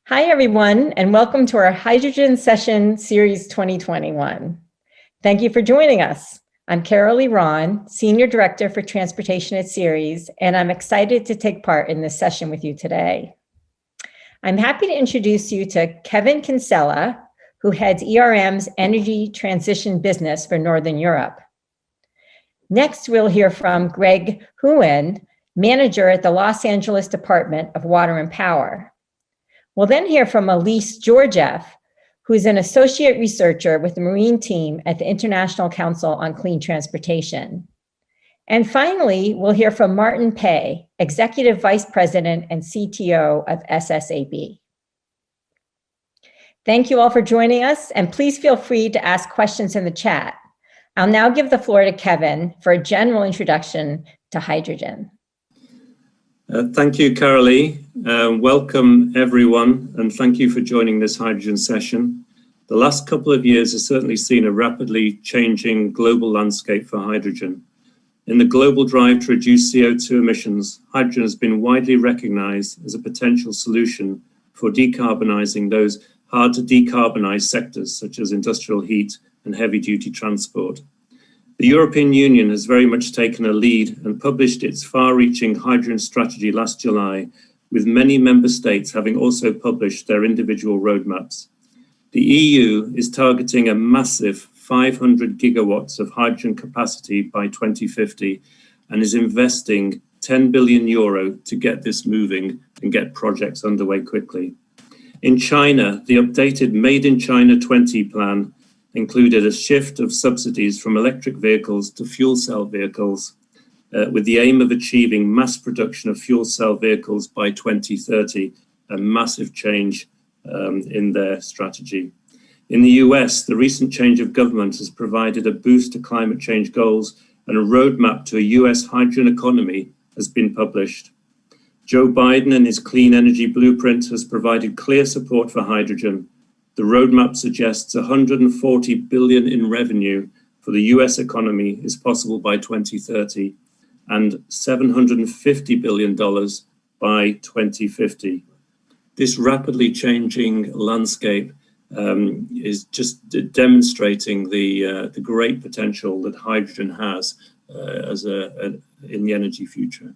Hi, everyone, and welcome to our Hydrogen Session Series 2021. Thank you for joining us. I'm Carol Lee Ron, Senior Director for Transportation at Ceres, and I'm excited to take part in this session with you today. I'm happy to introduce you to Kevin Kinsella, who heads ERM's Energy Transition Business for Northern Europe. Next, we'll hear from Greg Huen, Manager at the Los Angeles Department of Water and Power. We'll then hear from Elise Georgieff, who is an associate researcher with the Marine team at the International Council on Clean Transportation. And finally, we'll hear from Martin Pei, Executive Vice President and CTO of SSAB. Thank you all for joining us, and please feel free to ask questions in the chat. I'll now give the floor to Kevin for a general introduction to hydrogen. Thank you, Carolee. Welcome, everyone, and thank you for joining this hydrogen session. The last couple of years has certainly seen a rapidly changing global landscape for hydrogen. In the global drive to reduce CO2 emissions, hydrogen has been widely recognized as a potential solution for decarbonizing those hard to decarbonize sectors such as industrial heat and heavy-duty transport. The European Union has very much taken a lead and published its far-reaching hydrogen strategy last July, with many member states having also published their individual roadmaps. The EU is targeting a massive 500 gigawatts of hydrogen capacity by 2050 and is investing €10 billion to get this moving and get projects underway quickly. In China, the updated Made in China 20 plan included a shift of subsidies from electric vehicles to fuel cell vehicles, with the aim of achieving mass production of fuel cell vehicles by 2030, a massive change in their strategy. In the US, the recent change of government has provided a boost to climate change goals, and a roadmap to a US hydrogen economy has been published. Joe Biden and his clean energy blueprint has provided clear support for hydrogen. The roadmap suggests $140 billion in revenue for the US economy is possible by 2030 and $750 billion by 2050. This rapidly changing landscape is just demonstrating the great potential that hydrogen has in the energy future.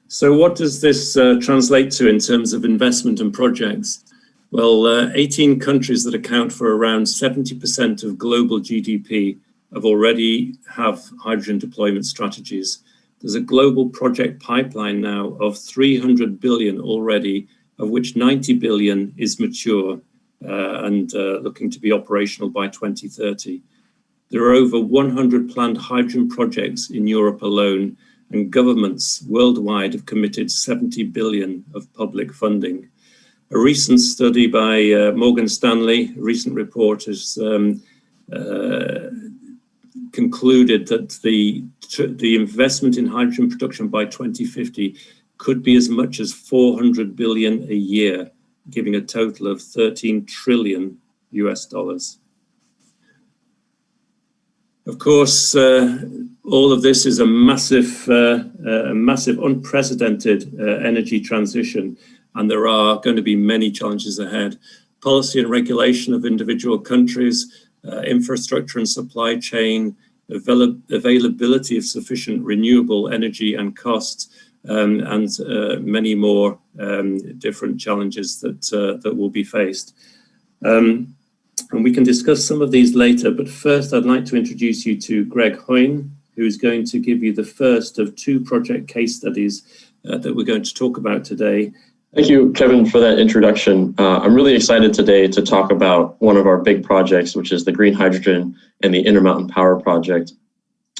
So what does this translate to in terms of investment and projects? Well, 18 countries that account for around 70% of global GDP already have hydrogen deployment strategies. There's a global project pipeline now of 300 billion already, of which 90 billion is mature and looking to be operational by 2030. There are over 100 planned hydrogen projects in Europe alone, and governments worldwide have committed 70 billion of public funding. A recent study by Morgan Stanley, a recent report, has concluded that the investment in hydrogen production by 2050 could be as much as 400 billion a year, giving a total of 13 trillion US dollars. Of course, all of this is a massive, unprecedented energy transition, and there are going to be many challenges ahead. Policy and regulation of individual countries, infrastructure and supply chain, availability of sufficient renewable energy and costs, and many more different challenges that will be faced. And we can discuss some of these later, but first I'd like to introduce you to Greg Huen, who is going to give you the first of two project case studies that we're going to talk about today. Thank you, Kevin, for that introduction. I'm really excited today to talk about one of our big projects, which is the green hydrogen and the Intermountain power project.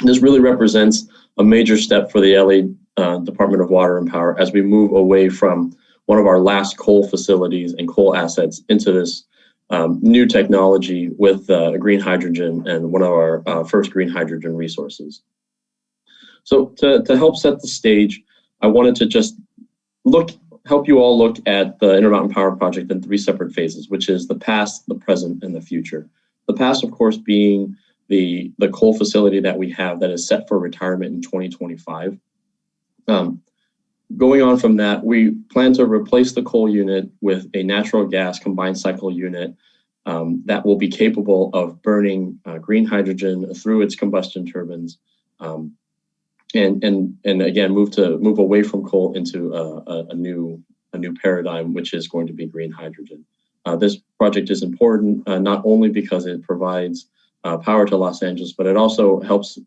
This really represents a major step for the LA Department of Water and Power as we move away from one of our last coal facilities and coal assets into this new technology with green hydrogen and one of our first green hydrogen resources. So to help set the stage, I wanted to just help you all look at the Intermountain Power Project in three separate phases, which is the past, the present, and the future. The past, of course, being the coal facility that we have that is set for retirement in 2025. going on from that, we plan to replace the coal unit with a natural gas combined cycle unit that will be capable of burning green hydrogen through its combustion turbines, and again move away from coal into a new paradigm, which is going to be green hydrogen. This project is important not only because it provides power to Los Angeles, but it also helps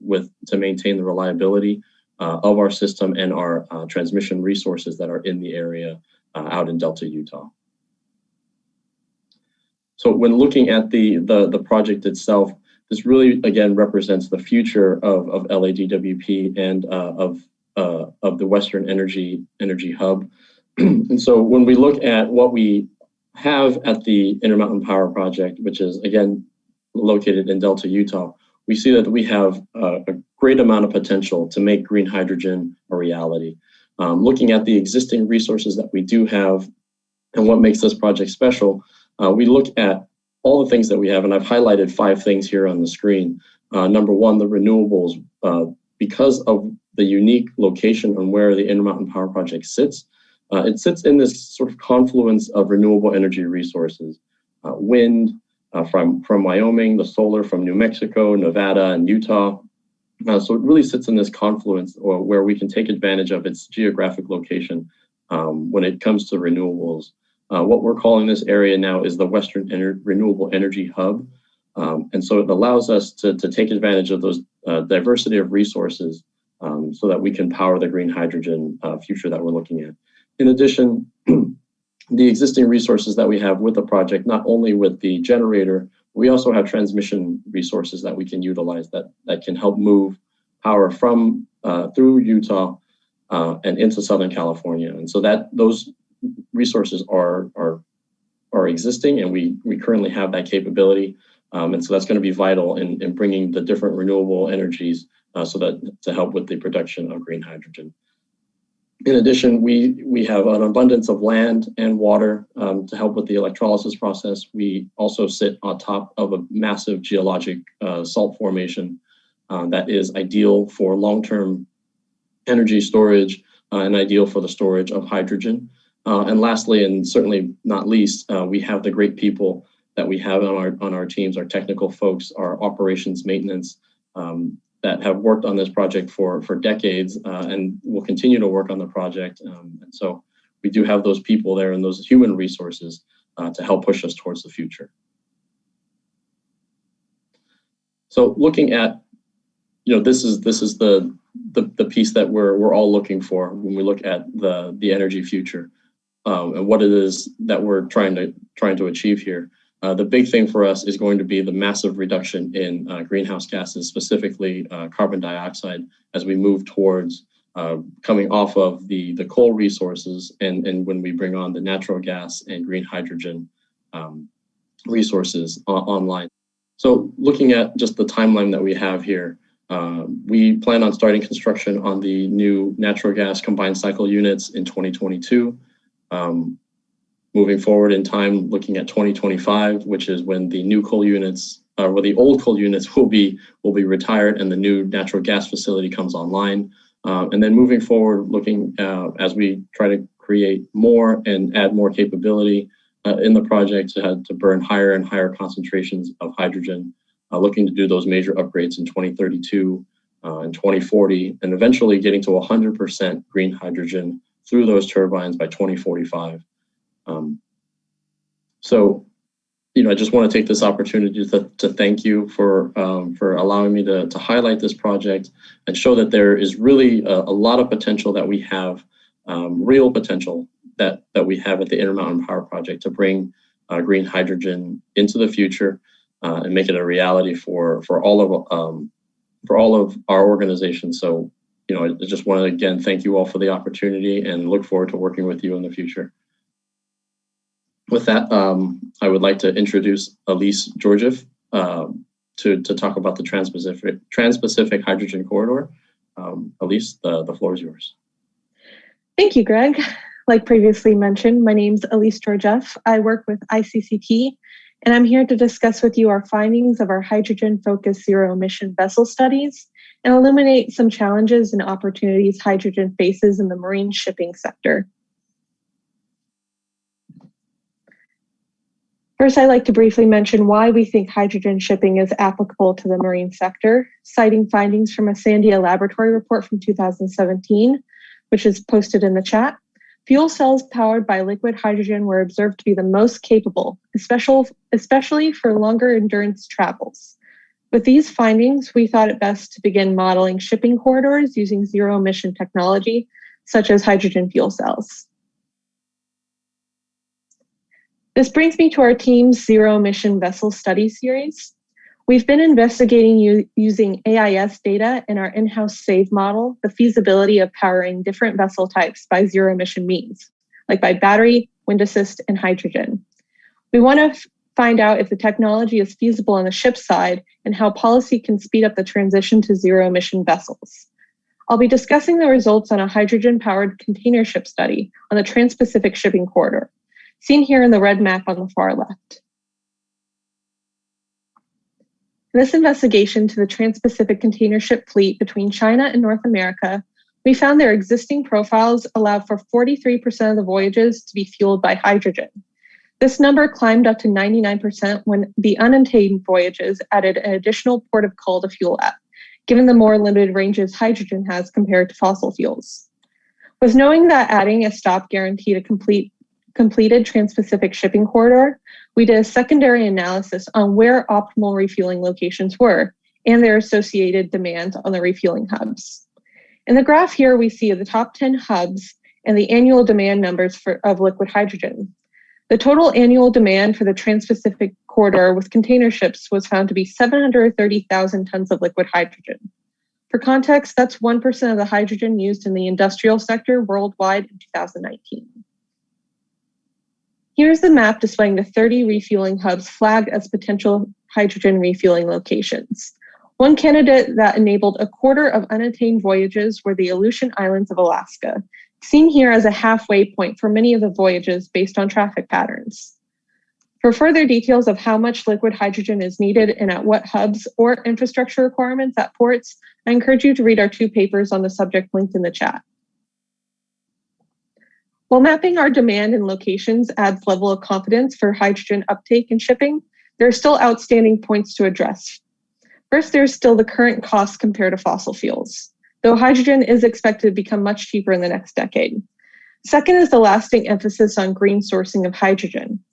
to maintain the reliability of our system and our transmission resources that are in the area out in Delta, Utah. So when looking at the project itself, this really again represents the future of LADWP and of the Western Energy Hub. And so when we look at what we have at the Intermountain Power Project, which is again located in Delta, Utah, we see that we have a great amount of potential to make green hydrogen a reality. Looking at the existing resources that we do have and what makes this project special, we look at all the things that we have, and I've highlighted 5 things here on the screen. Number one, the renewables. Because of the unique location on where the Intermountain Power Project sits, it sits in this sort of confluence of renewable energy resources. Wind from Wyoming, the solar from New Mexico, Nevada, and Utah. So it really sits in this confluence where we can take advantage of its geographic location when it comes to renewables. What we're calling this area now is the Western Renewable Energy Hub. And so it allows us to take advantage of those diversity of resources so that we can power the green hydrogen future that we're looking at. In addition, the existing resources that we have with the project, not only with the generator, we also have transmission resources that we can utilize that can help move power from through Utah and into Southern California. And so those resources are existing, and we currently have that capability. And so that's going to be vital in bringing the different renewable energies to help with the production of green hydrogen. In addition, we have an abundance of land and water to help with the electrolysis process. We also sit on top of a massive geologic salt formation that is ideal for long-term energy storage and ideal for the storage of hydrogen. And lastly, and certainly not least, we have the great people that we have on our teams, our technical folks, our operations maintenance, that have worked on this project for decades and will continue to work on the project. And so we do have those people there and those human resources to help push us towards the future. So looking at, this is the piece that we're all looking for when we look at the energy future and what it is that we're trying to achieve here. The big thing for us is going to be the massive reduction in greenhouse gases, specifically carbon dioxide, as we move towards coming off of the coal resources and when we bring on the natural gas and green hydrogen resources online. So looking at just the timeline that we have here, we plan on starting construction on the new natural gas combined cycle units in 2022. Moving forward in time, looking at 2025, which is when the new coal units, or the old coal units will be retired and the new natural gas facility comes online. And then moving forward, looking as we try to create more and add more capability in the project to burn higher and higher concentrations of hydrogen, looking to do those major upgrades in 2032 and 2040, and eventually getting to 100% green hydrogen through those turbines by 2045. So, I just want to take this opportunity to thank you for allowing me to highlight this project and show that there is really a lot of potential that we have, real potential that we have at the Intermountain Power Project to bring green hydrogen into the future and make it a reality for all of our organizations. So, I just want to again thank you all for the opportunity and look forward to working with you in the future. With that, I would like to introduce Elise Georgiev to talk about the Trans-Pacific Hydrogen Corridor. Elise, the floor is yours. Thank you, Greg. Like previously mentioned, my name's Elise Georgiev. I work with ICCT, and I'm here to discuss with you our findings of our hydrogen-focused zero-emission vessel studies and illuminate some challenges and opportunities hydrogen faces in the marine shipping sector. First, I'd like to briefly mention why we think hydrogen shipping is applicable to the marine sector, citing findings from a Sandia laboratory report from 2017, which is posted in the chat. Fuel cells powered by liquid hydrogen were observed to be the most capable, especially for longer endurance travels. With these findings, we thought it best to begin modeling shipping corridors using zero-emission technology, such as hydrogen fuel cells. This brings me to our team's zero-emission vessel study series. We've been investigating using AIS data in our in-house SAVE model, the feasibility of powering different vessel types by zero-emission means, like by battery, wind assist, and hydrogen. We want to find out if the technology is feasible on the ship side and how policy can speed up the transition to zero-emission vessels. I'll be discussing the results on a hydrogen-powered container ship study on the Trans-Pacific shipping corridor, seen here in the red map on the far left. In this investigation to the Trans-Pacific container ship fleet between China and North America, we found their existing profiles allowed for 43% of the voyages to be fueled by hydrogen. This number climbed up to 99% when the unobtained voyages added an additional port of call to fuel at, given the more limited ranges hydrogen has compared to fossil fuels. With knowing that adding a stop guaranteed a completed Trans-Pacific shipping corridor, we did a secondary analysis on where optimal refueling locations were and their associated demand on the refueling hubs. In the graph here, we see the top 10 hubs and the annual demand numbers of liquid hydrogen. The total annual demand for the Trans-Pacific corridor with container ships was found to be 730,000 tons of liquid hydrogen. For context, that's 1% of the hydrogen used in the industrial sector worldwide in 2019. Here's the map displaying the 30 refueling hubs flagged as potential hydrogen refueling locations. One candidate that enabled a quarter of unattained voyages were the Aleutian Islands of Alaska, seen here as a halfway point for many of the voyages based on traffic patterns. For further details of how much liquid hydrogen is needed and at what hubs or infrastructure requirements at ports, I encourage you to read our 2 papers on the subject linked in the chat. While mapping our demand and locations adds level of confidence for hydrogen uptake and shipping, there are still outstanding points to address. First, there's still the current cost compared to fossil fuels, though hydrogen is expected to become much cheaper in the next decade. Second is the lasting emphasis on green sourcing of hydrogen.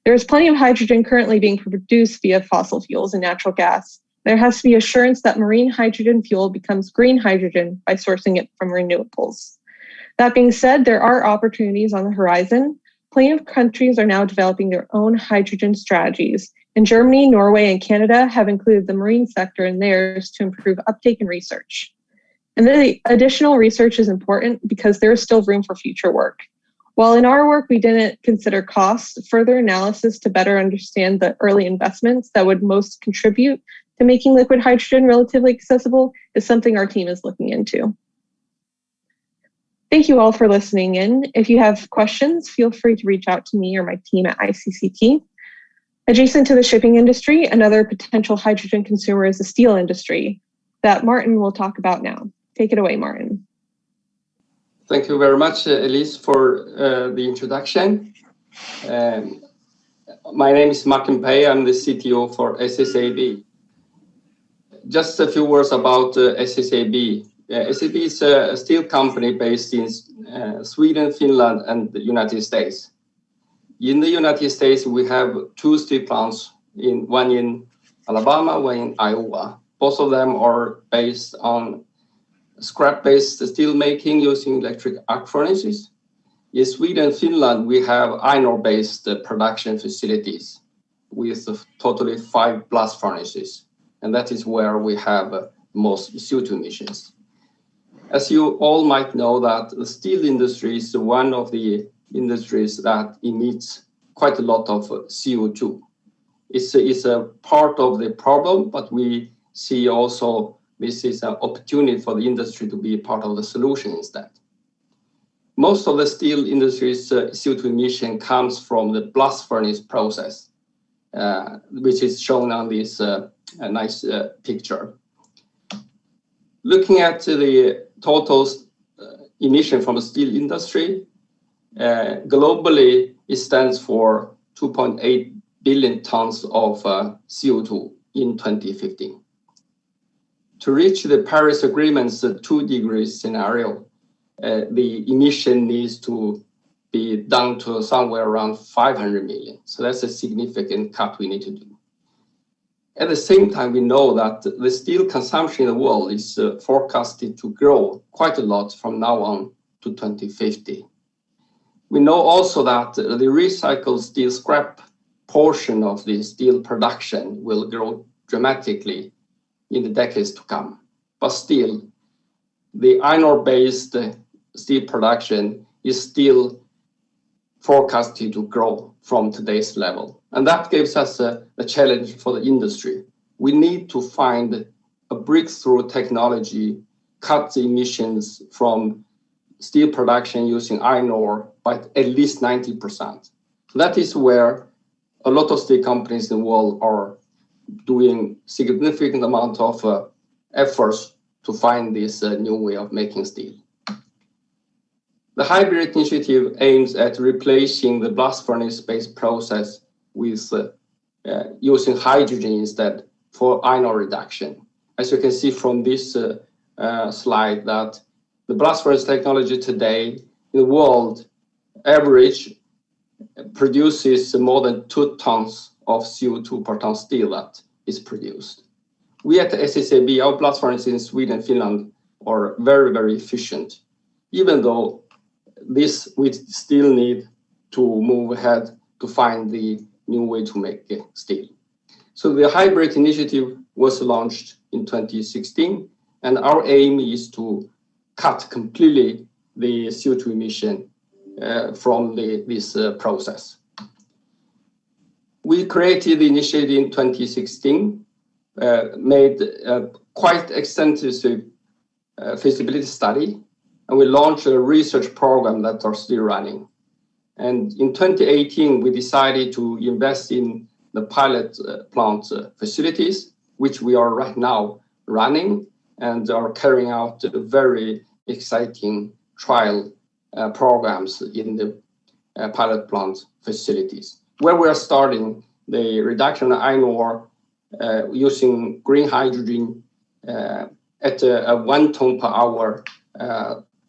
There is plenty of hydrogen currently being produced via fossil fuels and natural gas. There has to be assurance that marine hydrogen fuel becomes green hydrogen by sourcing it from renewables. That being said, there are opportunities on the horizon. Plenty of countries are now developing their own hydrogen strategies, and Germany, Norway, and Canada have included the marine sector in theirs to improve uptake and research. And the additional research is important because there is still room for future work. While in our work we didn't consider costs, further analysis to better understand the early investments that would most contribute to making liquid hydrogen relatively accessible is something our team is looking into. Thank you all for listening in. If you have questions, feel free to reach out to me or my team at ICCT. Adjacent to the shipping industry, another potential hydrogen consumer is the steel industry that Martin will talk about now. Take it away, Martin. Thank you very much, Elise, for the introduction. My name is Martin Pei. I'm the CTO for SSAB. Just a few words about SSAB. SSAB is a steel company based in Sweden, Finland, and the United States. In the United States, we have 2 steel plants, one in Alabama, one in Iowa. Both of them are based on scrap-based steel making using electric arc furnaces. In Sweden and Finland, we have iron ore-based production facilities with totally 5 blast furnaces. And that is where we have most CO2 emissions. As you all might know, that the steel industry is one of the industries that emits quite a lot of CO2. It's a part of the problem, but we see also this is an opportunity for the industry to be a part of the solution instead. Most of the steel industry's CO2 emission comes from the blast furnace process, which is shown on this nice picture. Looking at the total emission from the steel industry, globally, it stands for 2.8 billion tons of CO2 in 2015. To reach the Paris Agreement's 2 degrees scenario, the emission needs to be down to somewhere around 500 million. So that's a significant cut we need to do. At the same time, we know that the steel consumption in the world is forecasted to grow quite a lot from now on to 2050. We know also that the recycled steel scrap portion of the steel production will grow dramatically in the decades to come. But still, the iron ore-based steel production is still forecasted to grow from today's level. And that gives us a challenge for the industry. We need to find a breakthrough technology, cut the emissions from steel production using iron ore by at least 90%. So that is where a lot of steel companies in the world are doing significant amount of efforts to find this new way of making steel. The hybrid initiative aims at replacing the blast furnace-based process with using hydrogen instead for iron ore reduction. As you can see from this slide, that the blast furnace technology today in the world average produces more than 2 tons of CO2 per ton steel that is produced. We at the SSAB, our blast furnaces in Sweden and Finland are very, very efficient, even though this we still need to move ahead to find the new way to make steel. So the hybrid initiative was launched in 2016, and our aim is to cut completely the CO2 emission from this process. We created the initiative in 2016, made a quite extensive feasibility study, and we launched a research program that are still running. And in 2018, we decided to invest in the pilot plant facilities, which we are right now running and are carrying out very exciting trial programs in the pilot plant facilities, where we are starting the reduction of iron ore using green hydrogen at a 1 ton per hour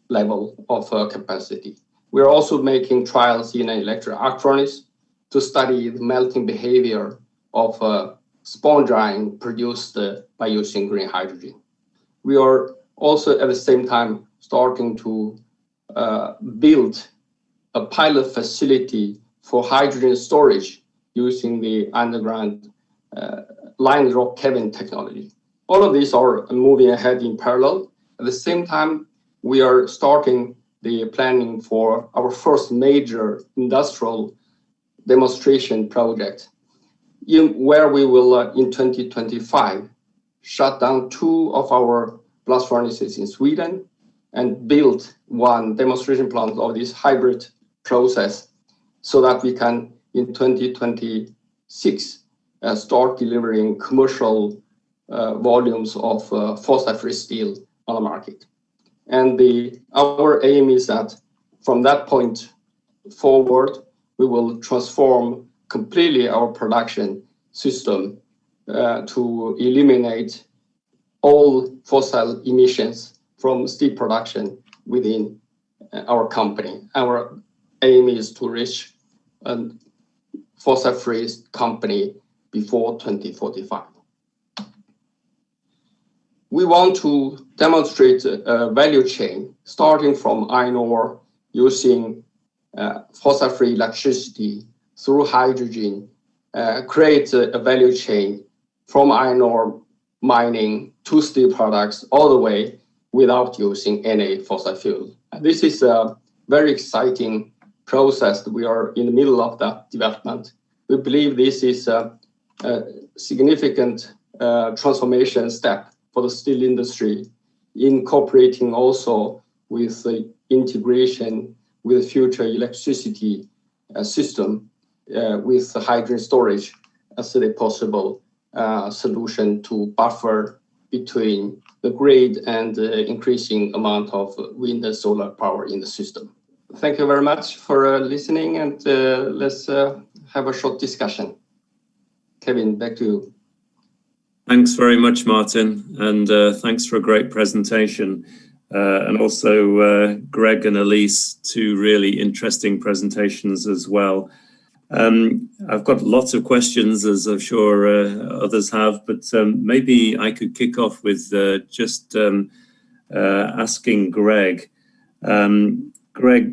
level of capacity. We're also making trials in an electric arc furnace to study the melting behavior of sponge iron produced by using green hydrogen. We are also at the same time starting to build a pilot facility for hydrogen storage using the underground line rock cavern technology. All of these are moving ahead in parallel. At the same time, we are starting the planning for our first major industrial demonstration project, where we will, in 2025, shut down 2 of our blast furnaces in Sweden and build 1 demonstration plant of this hybrid process so that we can, in 2026, start delivering commercial volumes of fossil-free steel on the market. And our aim is that from that point forward, we will transform completely our production system to eliminate all fossil emissions from steel production within our company. Our aim is to reach a fossil-free company before 2045. We want to demonstrate a value chain starting from iron ore using fossil-free electricity through hydrogen, create a value chain from iron ore mining to steel products all the way without using any fossil fuel. This is a very exciting process. We are in the middle of that development. We believe this is a significant transformation step for the steel industry, incorporating also with the integration with future electricity system with the hydrogen storage as a possible solution to buffer between the grid and increasing amount of wind and solar power in the system. Thank you very much for listening, and let's have a short discussion. Kevin, back to you. Thanks very much, Martin, and thanks for a great presentation. And also Greg and Elise, two really interesting presentations as well. I've got lots of questions, as I'm sure others have, but maybe I could kick off with just asking Greg. Greg,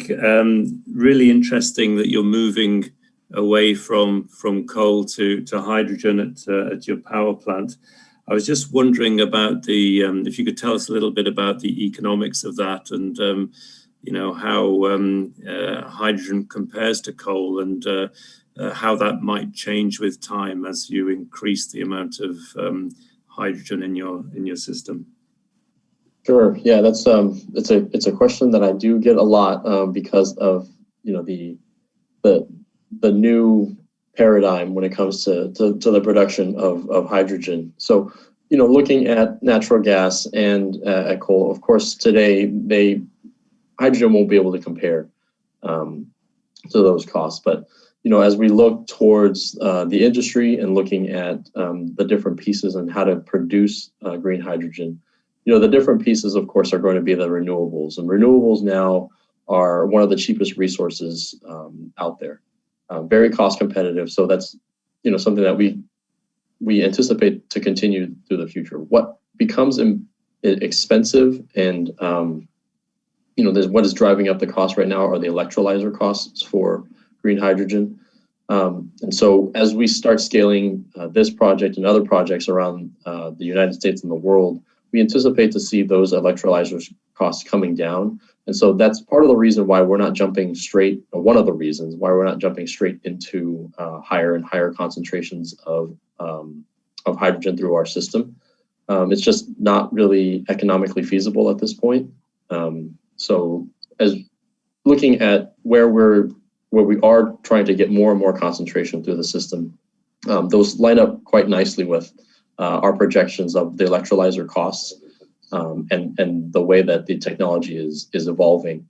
really interesting that you're moving away from coal to hydrogen at your power plant. I was just wondering about the if you could tell us a little bit about the economics of that, and you know, how hydrogen compares to coal, and how that might change with time as you increase the amount of hydrogen in your system. Sure. Yeah, that's it's a question that I do get a lot because of, you know, the new paradigm when it comes to the production of hydrogen. So, you know, looking at natural gas and at coal, of course, today hydrogen won't be able to compare to those costs. But, you know, as we look towards the industry and looking at the different pieces and how to produce green hydrogen, you know, the different pieces, of course, are going to be the renewables. And renewables now are one of the cheapest resources out there. Very cost competitive. So that's, you know, something that we anticipate to continue through the future. What becomes expensive and, you know, what is driving up the cost right now are the electrolyzer costs for green hydrogen. And so as we start scaling this project and other projects around the United States and the world, we anticipate to see those electrolyzer costs coming down. And so that's part of the reason why we're not jumping straight, or one of the reasons why we're not jumping straight into higher and higher concentrations of hydrogen through our system. It's just not really economically feasible at this point. So as looking at where we are trying to get more and more concentration through the system, those line up quite nicely with our projections of the electrolyzer costs and the way that the technology is evolving.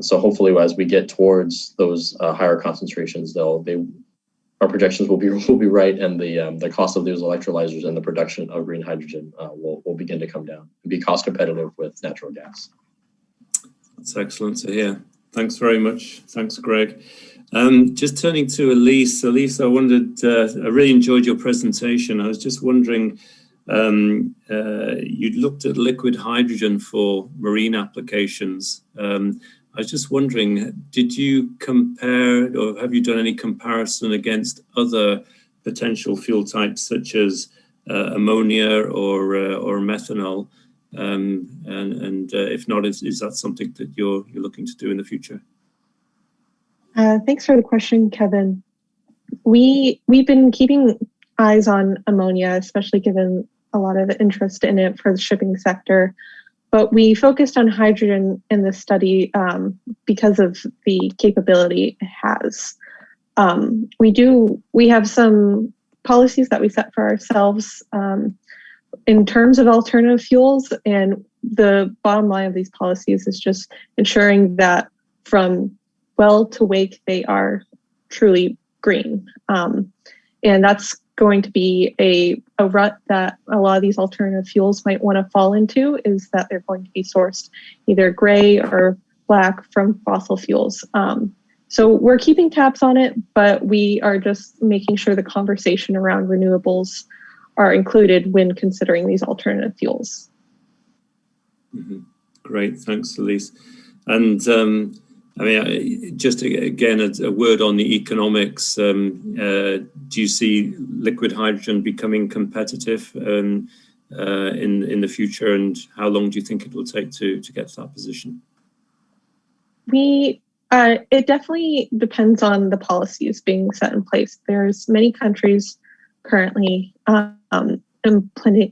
So hopefully, as we get towards those higher concentrations, our projections will be right, and the cost of those electrolyzers and the production of green hydrogen will begin to come down and be cost competitive with natural gas. That's excellent to hear. Thanks very much. Thanks, Greg. Just turning to Elise. Elise, I wondered, I really enjoyed your presentation. I was just wondering, you'd looked at liquid hydrogen for marine applications. I was just wondering, did you compare, or have you done any comparison against other potential fuel types such as ammonia or methanol? And if not, is that something that you're looking to do in the future? Thanks for the question, Kevin. We've been keeping eyes on ammonia, especially given a lot of interest in it for the shipping sector. But we focused on hydrogen in this study because of the capability it has. We have some policies that we set for ourselves in terms of alternative fuels, and the bottom line of these policies is just ensuring that from well to wake they are truly green. And that's going to be a rut that a lot of these alternative fuels might want to fall into, is that they're going to be sourced either gray or black from fossil fuels. So we're keeping tabs on it, but we are just making sure the conversation around renewables are included when considering these alternative fuels. Mm-hmm. Great, thanks, Elise. And I mean, just again, a word on the economics. Do you see liquid hydrogen becoming competitive in the future, and how long do you think it will take to get to that position? It definitely depends on the policies being set in place. There's many countries currently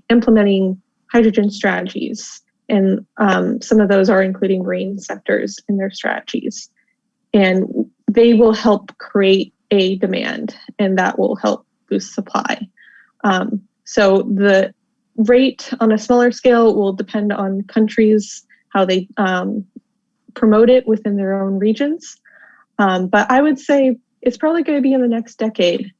implementing hydrogen strategies. And some of those are including marine sectors in their strategies. And they will help create a demand, and that will help boost supply. So rate on a smaller scale will depend on countries, how they promote it within their own regions. But I would say it's probably going to be in the next decade.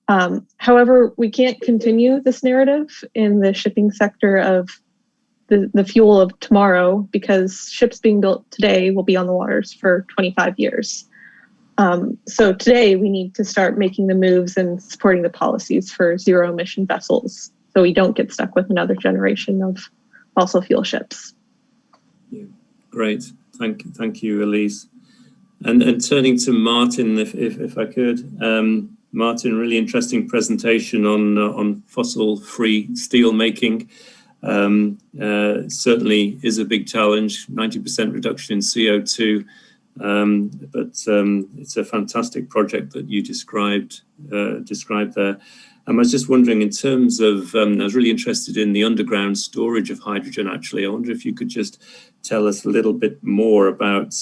However, we can't continue this narrative in the shipping sector of the fuel of tomorrow, because ships being built today will be on the waters for 25 years. So today we need to start making the moves and supporting the policies for zero emission vessels, so we don't get stuck with another generation of fossil fuel ships. Yeah. Great, thank you, Elise. And turning to Martin, if I could. Martin, really interesting presentation on fossil-free steel making. Certainly is a big challenge, 90% reduction in CO2, but it's a fantastic project that you described there. I was just wondering, in terms of, I was really interested in the underground storage of hydrogen, actually. I wonder if you could just tell us a little bit more about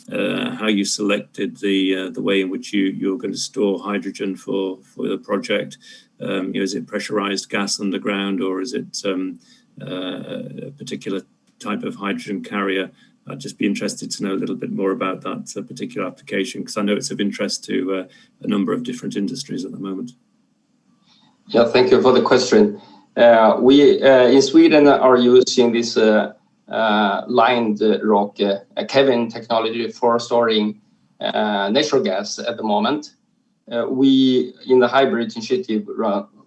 how you selected the way in which you're going to store hydrogen for the project. Is it pressurized gas underground, or is it a particular type of hydrogen carrier? I'd just be interested to know a little bit more about that particular application, because I know it's of interest to a number of different industries at the moment. Yeah, thank you for the question. We in Sweden are using this lined rock Kevin technology for storing natural gas at the moment. We, in the hybrid initiative,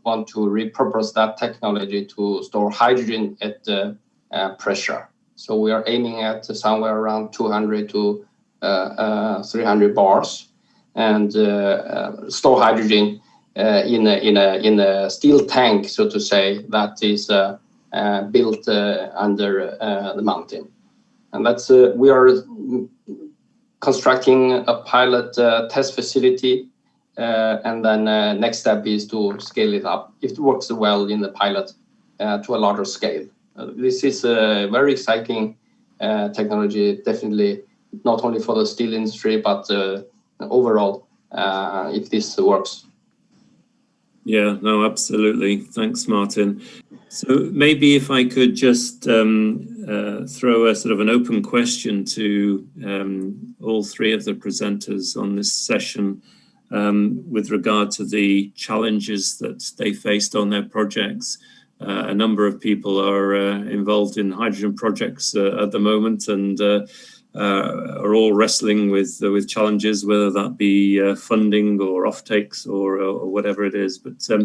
want to repurpose that technology to store hydrogen at pressure. So we are aiming at somewhere around 200 to 300 bars, and store hydrogen in a steel tank, so to say, that is built under the mountain. And that's we are constructing a pilot test facility, and then next step is to scale it up, if it works well in the pilot, to a larger scale. This is a very exciting technology, definitely not only for the steel industry, but overall, if this works. Yeah, no, absolutely. Thanks, Martin. So maybe if I could just throw a sort of an open question to all three of the presenters on this session with regard to the challenges that they faced on their projects. A number of people are involved in hydrogen projects at the moment, and are all wrestling with challenges, whether that be funding or offtakes or whatever it is. But I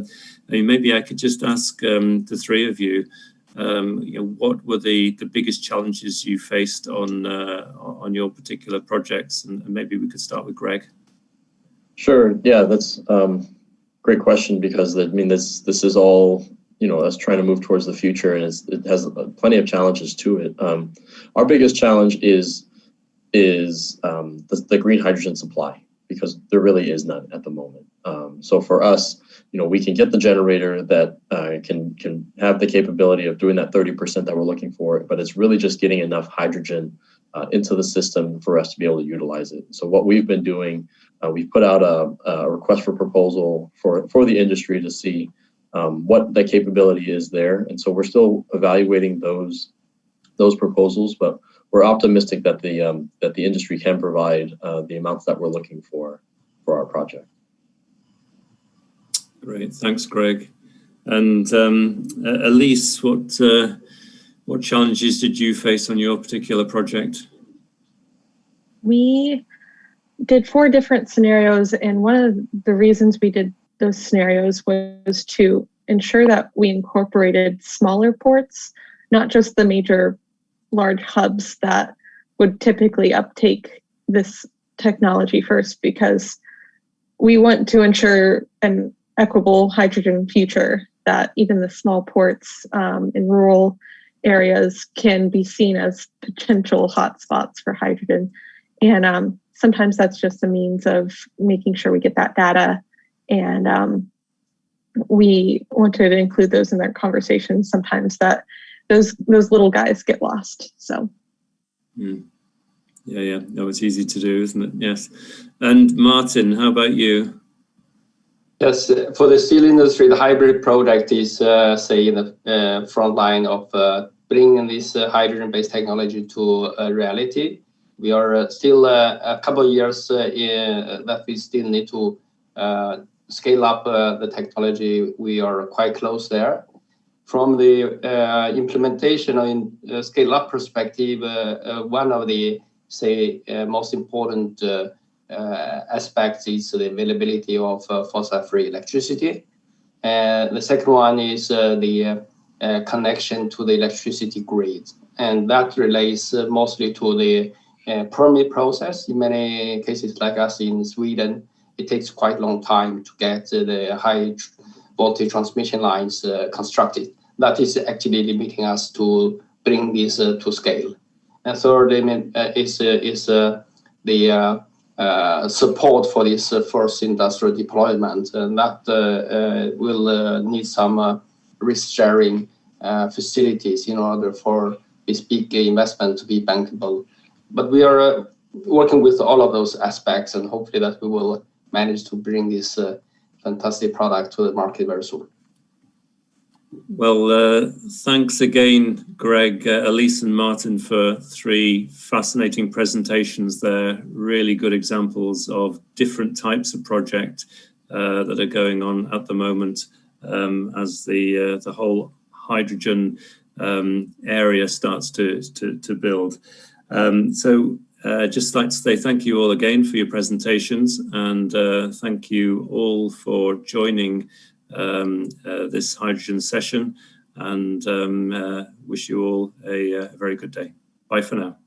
mean, maybe I could just ask the three of you, what were the biggest challenges you faced on your particular projects, and maybe we could start with Greg. Sure. Yeah, that's great question, because I mean this is all, us trying to move towards the future, and it has plenty of challenges to it. Our biggest challenge is the green hydrogen supply, because there really is none at the moment. So for us, we can get the generator that can have the capability of doing that 30% that we're looking for, but it's really just getting enough hydrogen into the system for us to be able to utilize it. So what we've been doing, we've put out a request for proposal for the industry to see what the capability is there, and so we're still evaluating those proposals, but we're optimistic that the industry can provide the amounts that we're looking for our project. Great, thanks, Greg. And Elise, what challenges did you face on your particular project? We did 4 different scenarios, and one of the reasons we did those scenarios was to ensure that we incorporated smaller ports, not just the major large hubs that would typically uptake this technology first, because we want to ensure an equitable hydrogen future, that even the small ports in rural areas can be seen as potential hotspots for hydrogen. And sometimes that's just a means of making sure we get that data, and we wanted to include those in their conversations. Sometimes that those little guys get lost. So yeah, no, it's easy to do, isn't it? Yes. And Martin, how about you? Yes, for the steel industry, the hybrid product is, say, in the front line of bringing this hydrogen-based technology to reality. We are still a couple of years that we still need to scale up the technology. We are quite close there. From the implementation and scale-up perspective, one of the, say, most important aspects is the availability of fossil-free electricity. The second one is the connection to the electricity grid. And that relates mostly to the permit process. In many cases, like us in Sweden, it takes quite a long time to get the high voltage transmission lines constructed. That is actually limiting us to bring this to scale. And third is the support for this first industrial deployment, and that will need some risk-sharing facilities in order for this big investment to be bankable. But we are working with all of those aspects, and hopefully that we will manage to bring this fantastic product to the market very soon. Well, thanks again, Greg, Elise and Martin, for 3 fascinating presentations there. Really good examples of different types of project that are going on at the moment as the whole hydrogen area starts to build. So just like to say thank you all again for your presentations, and thank you all for joining this hydrogen session, and wish you all a very good day. Bye for now.